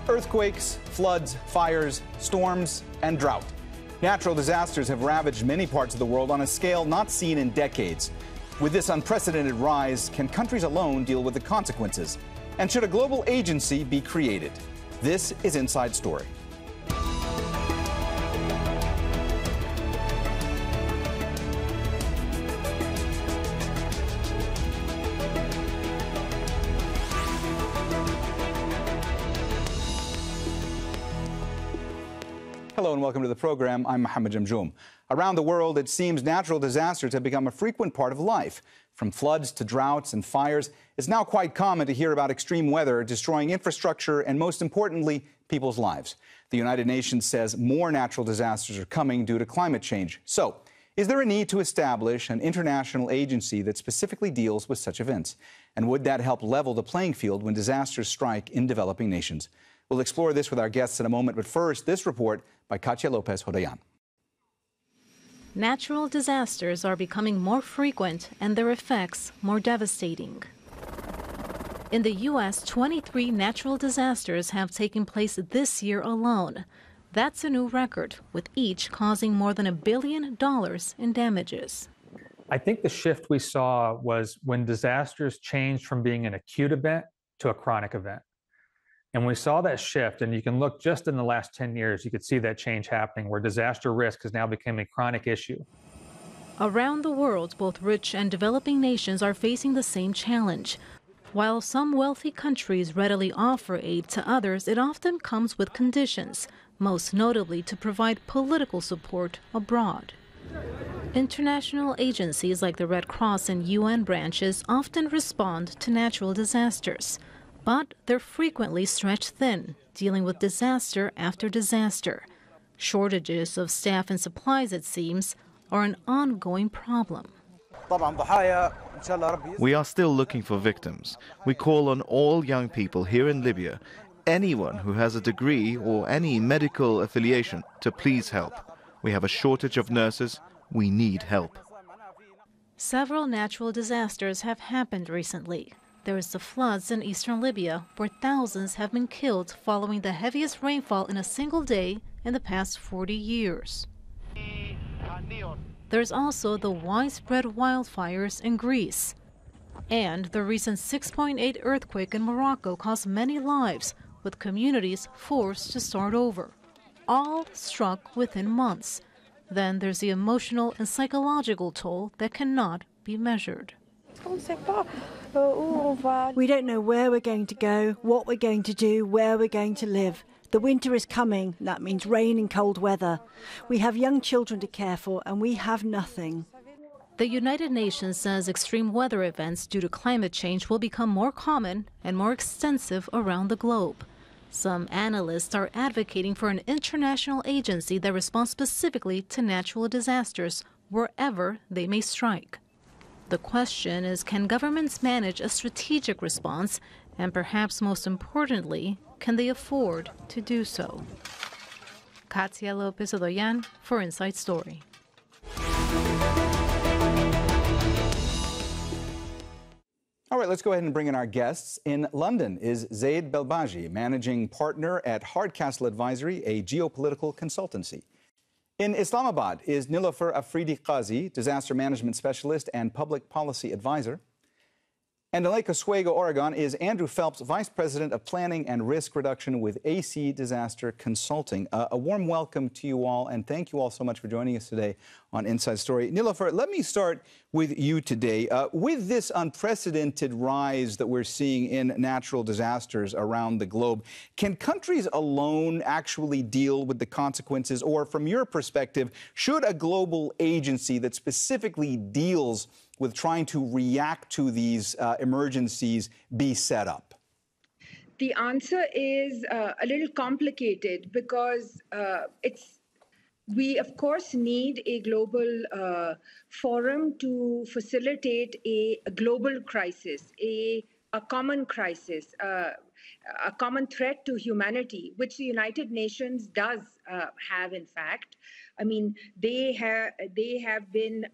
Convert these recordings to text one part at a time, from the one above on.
Earthquakes, floods, fires, storms, and drought. Natural disasters have ravaged many parts of the world on a scale not seen in decades. With this unprecedented rise, can countries alone deal with the consequences? And should a global agency be created? This is Inside Story. Hello and welcome to the program. I'm Mohammed Jamjoom. Around the world, it seems natural disasters have become a frequent part of life. From floods to droughts and fires, it's now quite common to hear about extreme weather destroying infrastructure and, most importantly, people's lives. The United Nations says more natural disasters are coming due to climate change. So, is there a need to establish an international agency that specifically deals with such events? And would that help level the playing field when disasters strike in developing nations? We'll explore this with our guests in a moment, but first, this report by Katia Lopez-Hodayan. Natural disasters are becoming more frequent and their effects more devastating. In the U.S., 23 natural disasters have taken place this year alone. That's a new record, with each causing more than $1 billion in damages. I think the shift we saw was when disasters changed from being an acute event to a chronic event. And we saw that shift, and you can look just in the last 10 years, you could see that change happening where disaster risk has now become a chronic issue. Around the world, both rich and developing nations are facing the same challenge. While some wealthy countries readily offer aid to others, it often comes with conditions, most notably to provide political support abroad. International agencies like the Red Cross and UN branches often respond to natural disasters. But they're frequently stretched thin, dealing with disaster after disaster. Shortages of staff and supplies, it seems, are an ongoing problem. We are still looking for victims. We call on all young people here in Libya, anyone who has a degree or any medical affiliation, to please help. We have a shortage of nurses. We need help. Several natural disasters have happened recently. There is the floods in eastern Libya, where thousands have been killed following the heaviest rainfall in a single day in the past 40 years. There's also the widespread wildfires in Greece. And the recent 6.8 earthquake in Morocco cost many lives, with communities forced to start over. All struck within months. Then there's the emotional and psychological toll that cannot be measured. We don't know where we're going to go, what we're going to do, where we're going to live. The winter is coming. That means rain and cold weather. We have young children to care for, and we have nothing. The United Nations says extreme weather events due to climate change will become more common and more extensive around the globe. Some analysts are advocating for an international agency that responds specifically to natural disasters wherever they may strike. The question is, can governments manage a strategic response, and perhaps most importantly, can they afford to do so? Katia Lopez-Hodayan for Inside Story. All right, let's go ahead and bring in our guests. In London is Zaid Belbagi, managing partner at Hardcastle Advisory, a geopolitical consultancy. In Islamabad is Nilofer Afridi Qazi, disaster management specialist and public policy advisor. And in Lake Oswego, Oregon, is Andrew Phelps, Vice President of Planning and Risk Reduction with AC Disaster Consulting. A warm welcome to you all, and thank you all so much for joining us today on Inside Story. Nilofer, let me start with you today. With this unprecedented rise that we're seeing in natural disasters around the globe, can countries alone actually deal with the consequences? Or from your perspective, should a global agency that specifically deals with trying to react to these emergencies be set up? The answer is a little complicated because we, of course, need a global forum to facilitate a global crisis, a common crisis, a common threat to humanity, which the United Nations does have, in fact. I mean, they have been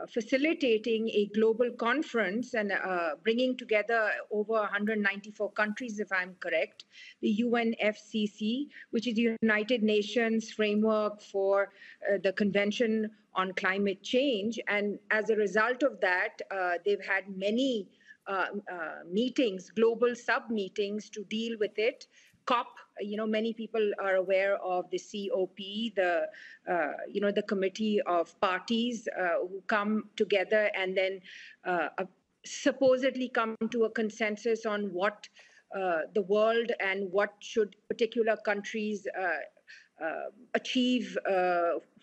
facilitating a global conference and bringing together over 194 countries, if I'm correct, the UNFCCC, which is the United Nations framework for the Convention on Climate Change. And as a result of that, they've had many meetings, global sub-meetings to deal with it. COP, many people are aware of the COP, the committee of parties who come together and then supposedly come to a consensus on what the world and what should particular countries achieve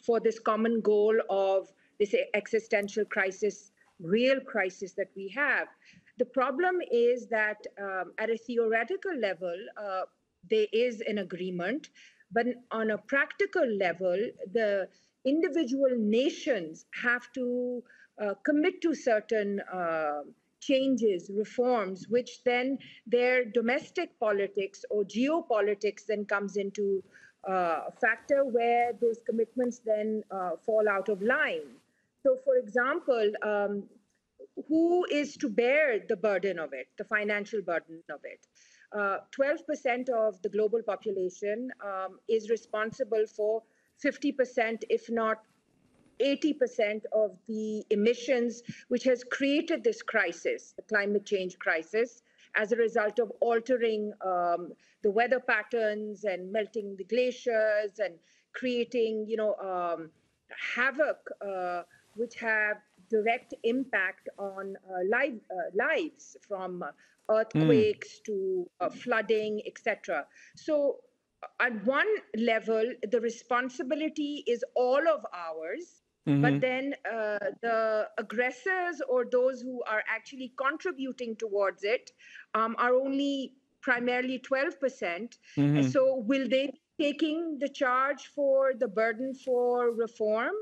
for this common goal of this existential crisis, real crisis that we have. The problem is that at a theoretical level, there is an agreement, but on a practical level, the individual nations have to commit to certain changes, reforms, which then their domestic politics or geopolitics then comes into a factor where those commitments then fall out of line. So, for example, who is to bear the burden of it, the financial burden of it? 12% of the global population is responsible for 50%, if not 80% of the emissions, which has created this crisis, the climate change crisis, as a result of altering the weather patterns and melting the glaciers and creating, havoc, which have direct impact on lives, from earthquakes to flooding, etc. So at one level, the responsibility is all of ours, but then the aggressors or those who are actually contributing towards it are only primarily 12%. So will they be taking the charge for the burden for reform?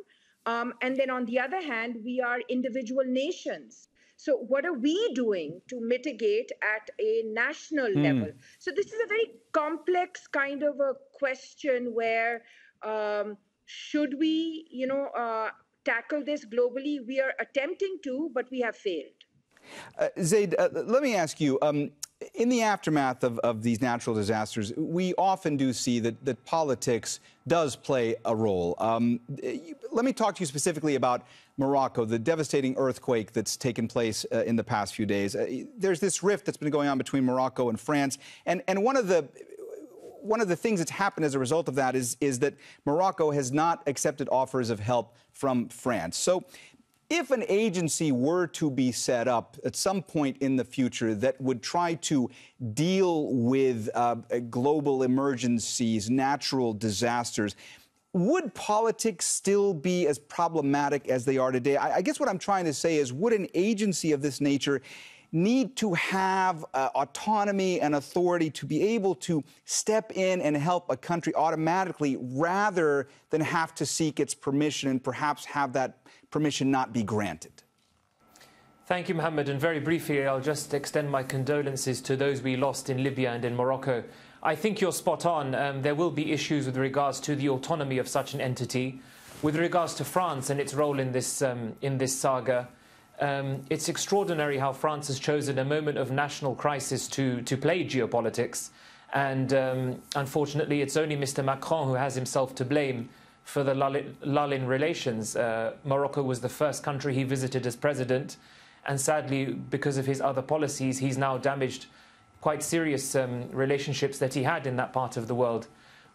And then on the other hand, we are individual nations. So what are we doing to mitigate at a national level? So this is a very complex kind of a question where should we, tackle this globally? We are attempting to, but we have failed. Zaid, let me ask you, in the aftermath of these natural disasters, we often do see that politics does play a role. Let me talk to you specifically about Morocco, the devastating earthquake that's taken place in the past few days. There's this rift that's been going on between Morocco and France, and one of the things that's happened as a result of that is that Morocco has not accepted offers of help from France. So if an agency were to be set up at some point in the future that would try to deal with global emergencies, natural disasters, would politics still be as problematic as they are today? I guess what I'm trying to say is, would an agency of this nature need to have autonomy and authority to be able to step in and help a country automatically rather than have to seek its permission and perhaps have that permission not be granted? Thank you, Mohammed. And very briefly, I'll just extend my condolences to those we lost in Libya and in Morocco. I think you're spot on. There will be issues with regards to the autonomy of such an entity. With regards to France and its role in this saga, it's extraordinary how France has chosen a moment of national crisis to play geopolitics. And unfortunately, it's only Mr. Macron who has himself to blame for the lull in relations. Morocco was the first country he visited as president. And sadly, because of his other policies, he's now damaged quite serious relationships that he had in that part of the world.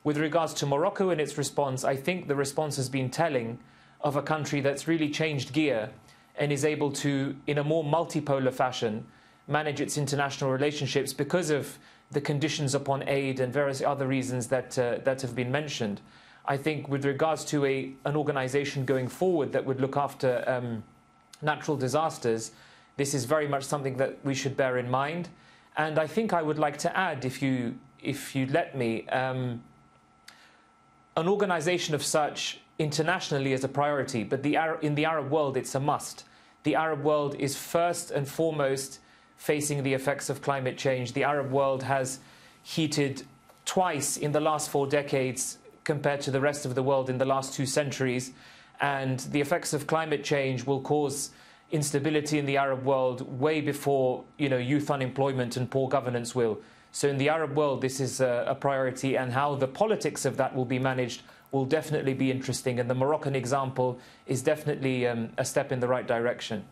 With regards to Morocco and its response, I think the response has been telling of a country that's really changed gear and is able to, in a more multipolar fashion, manage its international relationships because of the conditions upon aid and various other reasons that have been mentioned. I think with regards to an organization going forward that would look after natural disasters, this is very much something that we should bear in mind. And I think I would like to add, if you let me, an organization of such internationally is a priority, but in the Arab world, it's a must. The Arab world is first and foremost facing the effects of climate change. The Arab world has heated twice in the last 4 decades compared to the rest of the world in the last 2 centuries. And the effects of climate change will cause instability in the Arab world way before, youth unemployment and poor governance will. So in the Arab world, this is a priority, and how the politics of that will be managed will definitely be interesting. And the Moroccan example is definitely a step in the right direction.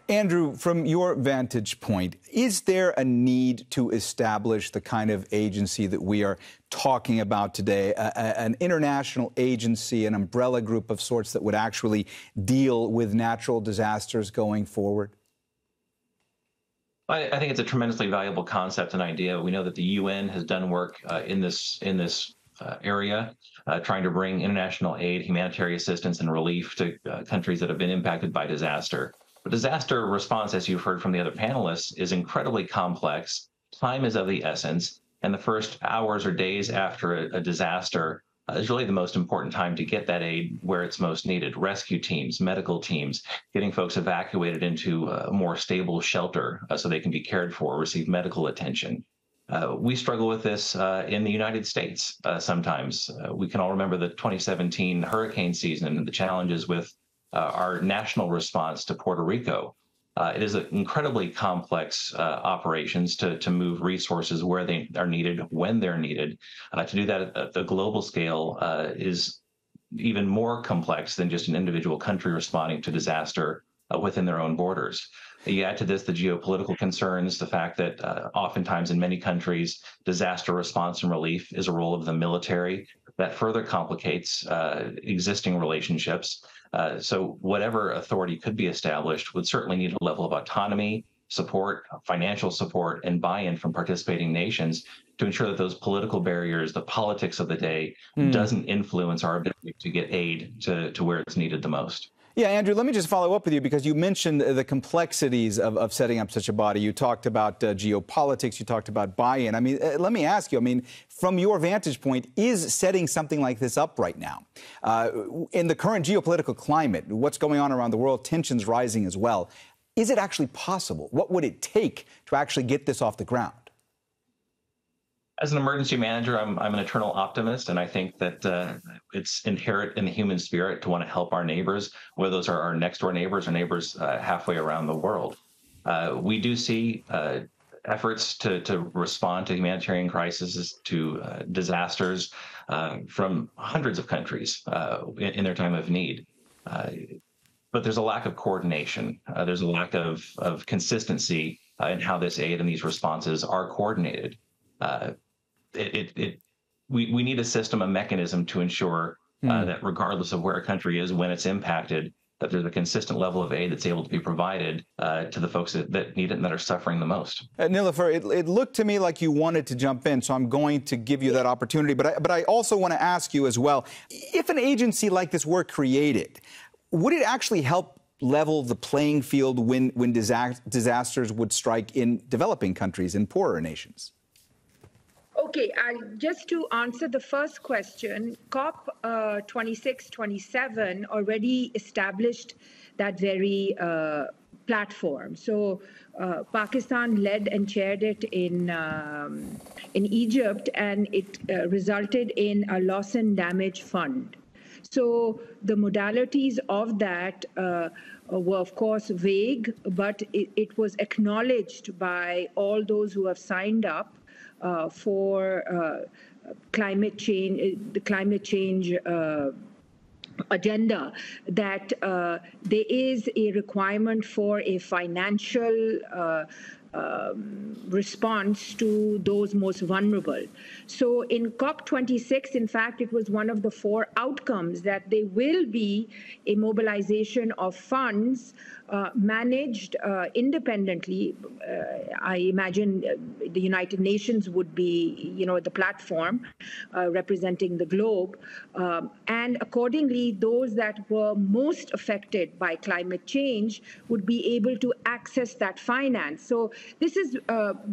Andrew, from your vantage point, is there a need to establish the kind of agency that we are talking about today, an international agency, an umbrella group of sorts that would actually deal with natural disasters going forward? I think it's a tremendously valuable concept and idea. We know that the UN has done work in this area, trying to bring international aid, humanitarian assistance, and relief to countries that have been impacted by disaster. But disaster response, as you've heard from the other panelists, is incredibly complex. Time is of the essence, and the first hours or days after a disaster is really the most important time to get that aid where it's most needed. Rescue teams, medical teams, getting folks evacuated into a more stable shelter so they can be cared for, receive medical attention. We struggle with this in the United States sometimes. We can all remember the 2017 hurricane season and the challenges with our national response to Puerto Rico. It is an incredibly complex operations to move resources where they are needed, when they're needed. To do that at the global scale is even more complex than just an individual country responding to disaster within their own borders. You add to this the geopolitical concerns, the fact that oftentimes in many countries, disaster response and relief is a role of the military. That further complicates existing relationships. So whatever authority could be established would certainly need a level of autonomy, support, financial support, and buy-in from participating nations to ensure that those political barriers, the politics of the day, doesn't influence our ability to get aid to where it's needed the most. Yeah, Andrew, let me just follow up with you, because you mentioned the complexities of setting up such a body. You talked about geopolitics, you talked about buy-in. I mean, let me ask you, from your vantage point, is setting something like this up right now? In the current geopolitical climate, what's going on around the world, tensions rising as well, is it actually possible? What would it take to actually get this off the ground? As an emergency manager, I'm an eternal optimist, and I think that it's inherent in the human spirit to want to help our neighbors, whether those are our next door neighbors or neighbors halfway around the world. We do see efforts to respond to humanitarian crises, to disasters from hundreds of countries in their time of need. But there's a lack of coordination. There's a lack of consistency in how this aid and these responses are coordinated. We need a system, a mechanism to ensure that regardless of where a country is, when it's impacted, that there's a consistent level of aid that's able to be provided to the folks that need it and that are suffering the most. Nilofer, it looked to me like you wanted to jump in, so I'm going to give you that opportunity. But I also want to ask you as well, if an agency like this were created, would it actually help level the playing field when disasters would strike in developing countries, in poorer nations? Okay, just to answer the first question, COP 26-27 already established that very platform. So Pakistan led and chaired it in Egypt, and it resulted in a loss and damage fund. So the modalities of that were, of course, vague, but it was acknowledged by all those who have signed up for climate change, the climate change agenda, that there is a requirement for a financial response to those most vulnerable. So in COP26, in fact, it was one of the 4 outcomes that there will be a mobilization of funds managed independently. I imagine the United Nations would be, the platform representing the globe. And accordingly, those that were most affected by climate change would be able to access that finance. So this is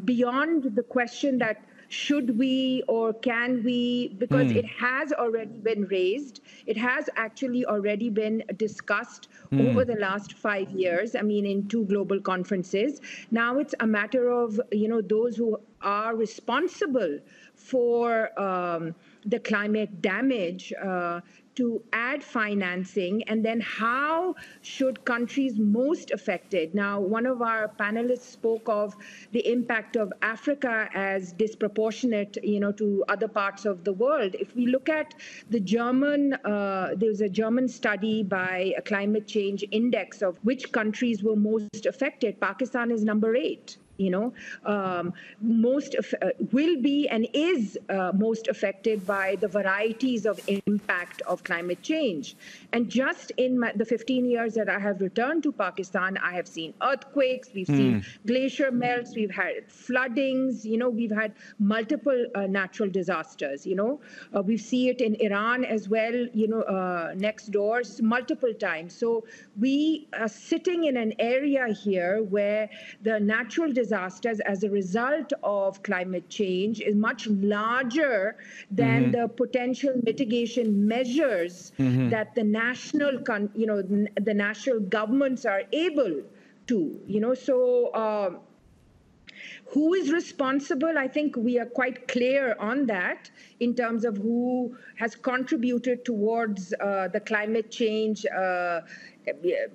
beyond the question that should we or can we, because it has already been raised. It has actually already been discussed over the last 5 years, in 2 global conferences. Now it's a matter of, those who are responsible for the climate damage to add financing, and then how should countries most affected? Now, one of our panelists spoke of the impact of Africa as disproportionate, to other parts of the world. If we look at the German, there's a German study by a climate change index of which countries were most affected. Pakistan is number 8. Will be and is most affected by the varieties of impact of climate change. And just in the 15 years that I have returned to Pakistan, I have seen earthquakes, we've seen glacier melts, we've had floodings, we've had multiple natural disasters, we see it in Iran as well, next door, multiple times. So we are sitting in an area here where the natural disasters as a result of climate change is much larger than the potential mitigation measures that the national governments are able to, so who is responsible? I think we are quite clear on that in terms of who has contributed towards the climate change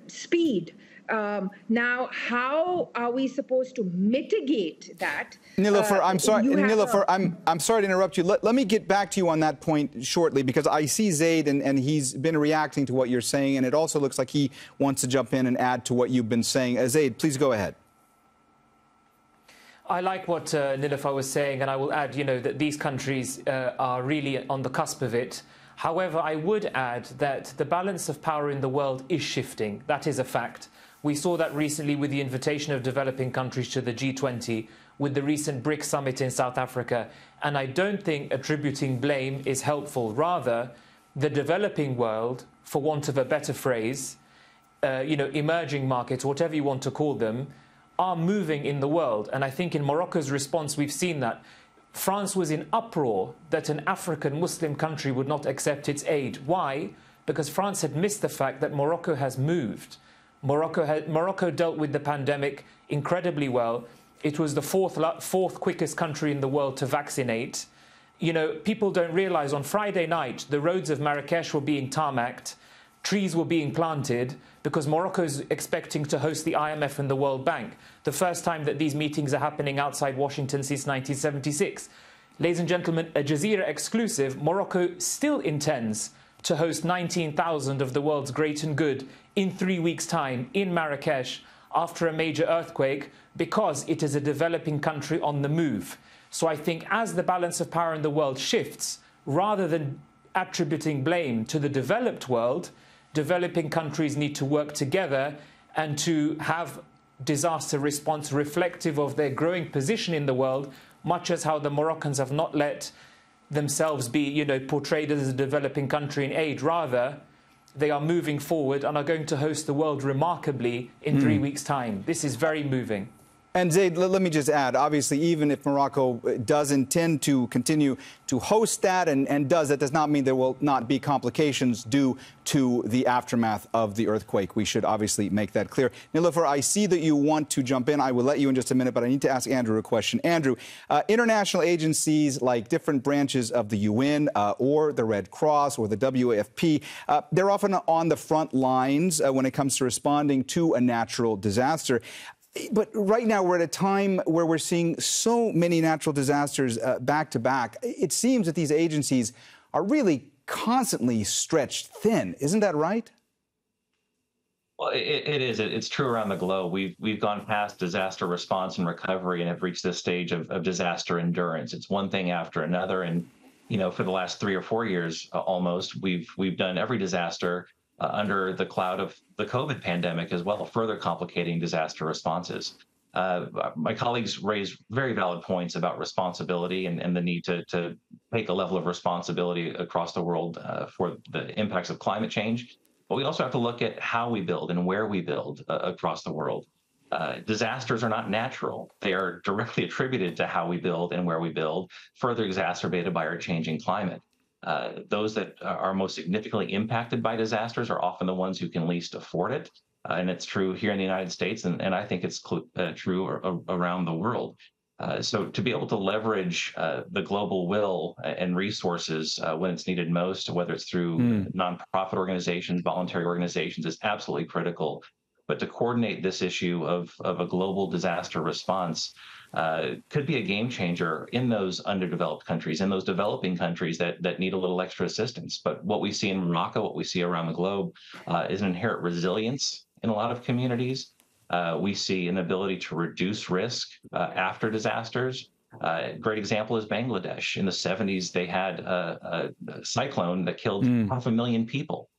speed. Now, how are we supposed to mitigate that? Nilofer, I'm sorry. Nilofer, I'm sorry to interrupt you. Let me get back to you on that point shortly, because I see Zaid and he's been reacting to what you're saying, and it also looks like he wants to jump in and add to what you've been saying. Zaid, please go ahead. I like what Nilofer was saying, and I will add, that these countries are really on the cusp of it. However, I would add that the balance of power in the world is shifting. That is a fact. We saw that recently with the invitation of developing countries to the G20, with the recent BRICS summit in South Africa. And I don't think attributing blame is helpful. Rather, the developing world, for want of a better phrase, emerging markets, whatever you want to call them, are moving in the world. And I think in Morocco's response, we've seen that. France was in uproar that an African Muslim country would not accept its aid. Why? Because France had missed the fact that Morocco has moved. Morocco dealt with the pandemic incredibly well. It was the fourth quickest country in the world to vaccinate. People don't realize on Friday night, the roads of Marrakesh were being tarmacked, trees were being planted, because Morocco's expecting to host the IMF and the World Bank. The first time that these meetings are happening outside Washington since 1976. Ladies and gentlemen, a Jazeera exclusive, Morocco still intends to host 19,000 of the world's great and good in 3 weeks' time in Marrakesh after a major earthquake, because it is a developing country on the move. So I think as the balance of power in the world shifts, rather than attributing blame to the developed world, developing countries need to work together and to have disaster response reflective of their growing position in the world, much as how the Moroccans have not let themselves be, portrayed as a developing country in aid. Rather, they are moving forward and are going to host the world remarkably in 3 weeks' time. This is very moving. And Zaid, let me just add, obviously, even if Morocco does intend to continue to host that and does, that does not mean there will not be complications due to the aftermath of the earthquake. We should obviously make that clear. Nilofer, I see that you want to jump in. I will let you in just a minute, but I need to ask Andrew a question. Andrew, international agencies like different branches of the UN or the Red Cross or the WFP, they're often on the front lines when it comes to responding to a natural disaster. But right now, we're at a time where we're seeing so many natural disasters back to back. It seems that these agencies are really constantly stretched thin. Isn't that right? Well, it is. It's true around the globe. We've gone past disaster response and recovery and have reached this stage of disaster endurance. It's one thing after another. And, for the last 3 or 4 years, almost, we've done every disaster under the cloud of the COVID pandemic as well, further complicating disaster responses. My colleagues raised very valid points about responsibility and the need to take a level of responsibility across the world for the impacts of climate change. But we also have to look at how we build and where we build across the world. Disasters are not natural. They are directly attributed to how we build and where we build, further exacerbated by our changing climate. Those that are most significantly impacted by disasters are often the ones who can least afford it. And it's true here in the United States, and I think it's true around the world. So to be able to leverage the global will and resources when it's needed most, whether it's through nonprofit organizations, voluntary organizations, is absolutely critical. But to coordinate this issue of a global disaster response could be a game changer in those underdeveloped countries, in those developing countries that need a little extra assistance. But what we see in Morocco, what we see around the globe, is an inherent resilience in a lot of communities. We see an ability to reduce risk after disasters. A great example is Bangladesh. In the 70s, they had a cyclone that killed 500,000 people.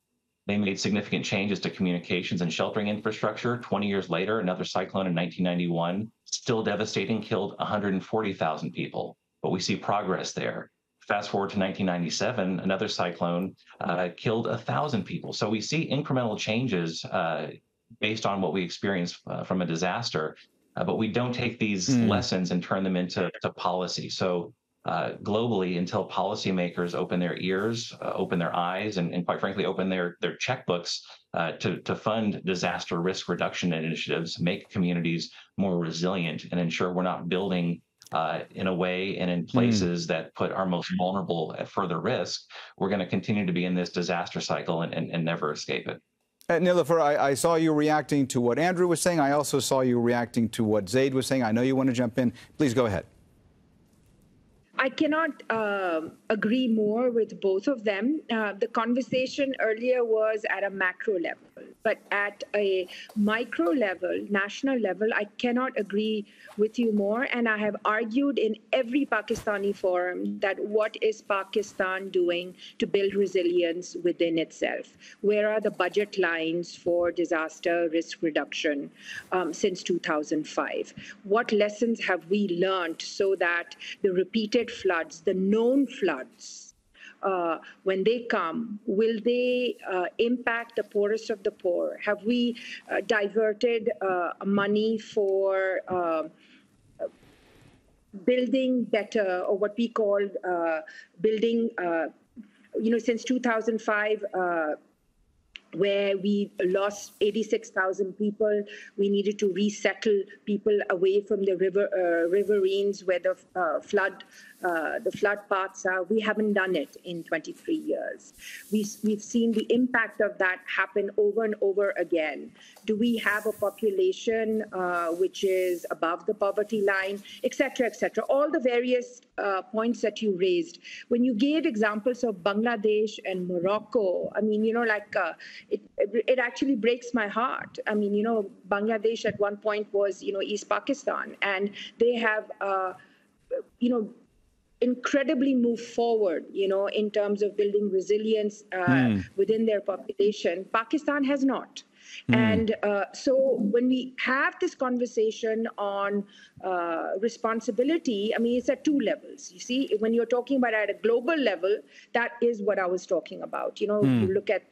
They made significant changes to communications and sheltering infrastructure. 20 years later, another cyclone in 1991, still devastating, killed 140,000 people. But we see progress there. Fast forward to 1997, another cyclone killed 1,000 people. So we see incremental changes based on what we experience from a disaster, but we don't take these lessons and turn them into policy. So globally, until policymakers open their ears, open their eyes, and quite frankly, open their checkbooks to fund disaster risk reduction initiatives, make communities more resilient, and ensure we're not building in a way and in places that put our most vulnerable at further risk, we're going to continue to be in this disaster cycle and never escape it. Nilofer, I saw you reacting to what Andrew was saying. I also saw you reacting to what Zaid was saying. I know you want to jump in. Please go ahead. I cannot agree more with both of them. The conversation earlier was at a macro level, but at a micro level, national level, I cannot agree with you more. And I have argued in every Pakistani forum that what is Pakistan doing to build resilience within itself? Where are the budget lines for disaster risk reduction since 2005? What lessons have we learned so that the repeated floods, the known floods, when they come, will they impact the poorest of the poor? Have we diverted money for building better, or what we call building, since 2005, where we lost 86,000 people, we needed to resettle people away from the riverines where the flood paths are. We haven't done it in 23 years. We've seen the impact of that happen over and over again. Do we have a population which is above the poverty line, et cetera, et cetera? All the various points that you raised. When you gave examples of Bangladesh and Morocco, I mean, it actually breaks my heart. I mean, Bangladesh at one point was, East Pakistan, and they have, incredibly moved forward, in terms of building resilience within their population. Pakistan has not. And so when we have this conversation on responsibility, I mean, it's at two levels. You see, when you're talking about at a global level, that is what I was talking about. You look at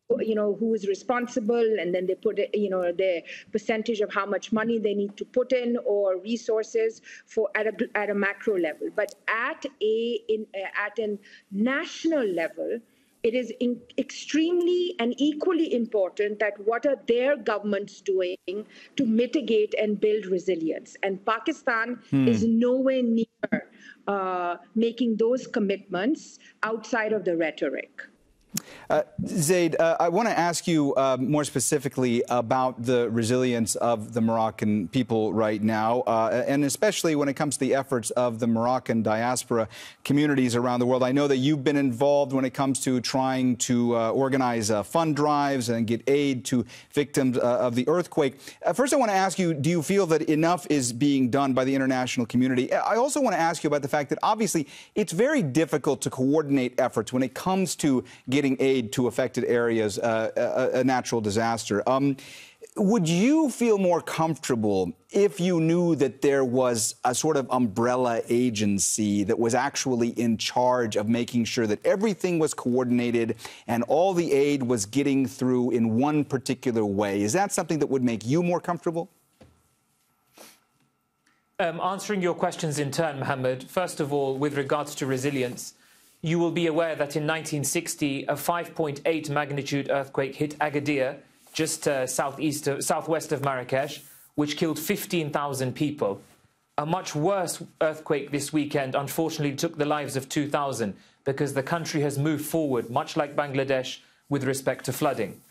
who is responsible, and then they put it, their percentage of how much money they need to put in or resources for at a macro level. But at a national level, it is extremely and equally important that what are their governments doing to mitigate and build resilience. And Pakistan is nowhere near making those commitments outside of the rhetoric. Zaid, I want to ask you more specifically about the resilience of the Moroccan people right now, and especially when it comes to the efforts of the Moroccan diaspora communities around the world. I know that you've been involved when it comes to trying to organize fund drives and get aid to victims of the earthquake. First, I want to ask you, do you feel that enough is being done by the international community? I also want to ask you about the fact that obviously it's very difficult to coordinate efforts when it comes to getting aid to affected areas, a natural disaster. Would you feel more comfortable if you knew that there was a sort of umbrella agency that was actually in charge of making sure that everything was coordinated and all the aid was getting through in one particular way? Is that something that would make you more comfortable? Answering your questions in turn, Mohammed, first of all, with regards to resilience, you will be aware that in 1960, a 5.8 magnitude earthquake hit Agadir, just southwest of Marrakesh, which killed 15,000 people. A much worse earthquake this weekend unfortunately took the lives of 2,000 because the country has moved forward, much like Bangladesh, with respect to flooding.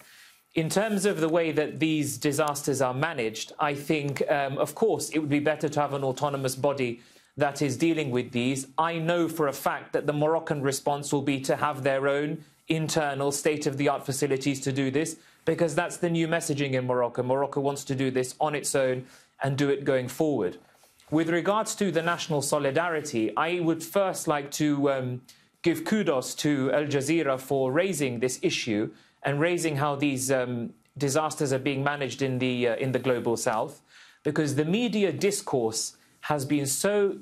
In terms of the way that these disasters are managed, I think, of course, it would be better to have an autonomous body that is dealing with these. I know for a fact that the Moroccan response will be to have their own internal state-of-the-art facilities to do this, because that's the new messaging in Morocco. Morocco wants to do this on its own and do it going forward. With regards to the national solidarity, I would first like to give kudos to Al Jazeera for raising this issue and raising how these disasters are being managed in the global south, because the media discourse has been so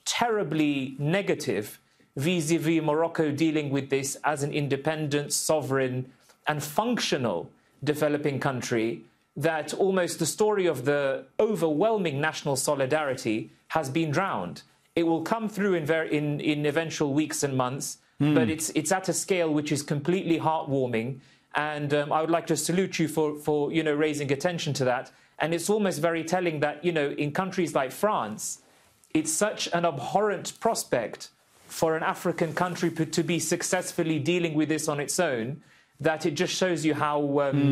terribly negative vis-a-vis Morocco dealing with this as an independent, sovereign and functional developing country, that almost the story of the overwhelming national solidarity has been drowned. It will come through in eventual weeks and months, but it's at a scale which is completely heartwarming. And I would like to salute you for raising attention to that. And it's almost very telling that, in countries like France, it's such an abhorrent prospect for an African country to be successfully dealing with this on its own, that it just shows you how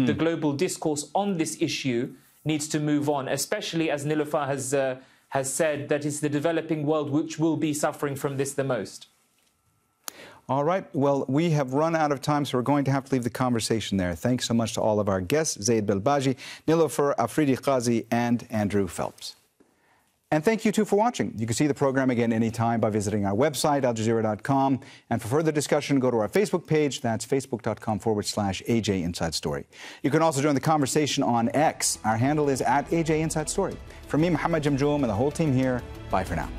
the global discourse on this issue needs to move on, especially as Nilofer has said that it's the developing world which will be suffering from this the most. All right. Well, we have run out of time, so we're going to have to leave the conversation there. Thanks so much to all of our guests, Zaid Belbagi, Nilofer Afridi Qazi, and Andrew Phelps. And thank you, too, for watching. You can see the program again anytime by visiting our website, aljazeera.com. And for further discussion, go to our Facebook page. That's facebook.com/AJ Inside Story. You can also join the conversation on X. Our handle is @AJ Inside Story. From me, Mohammed, Jamjoom, and the whole team here, bye for now.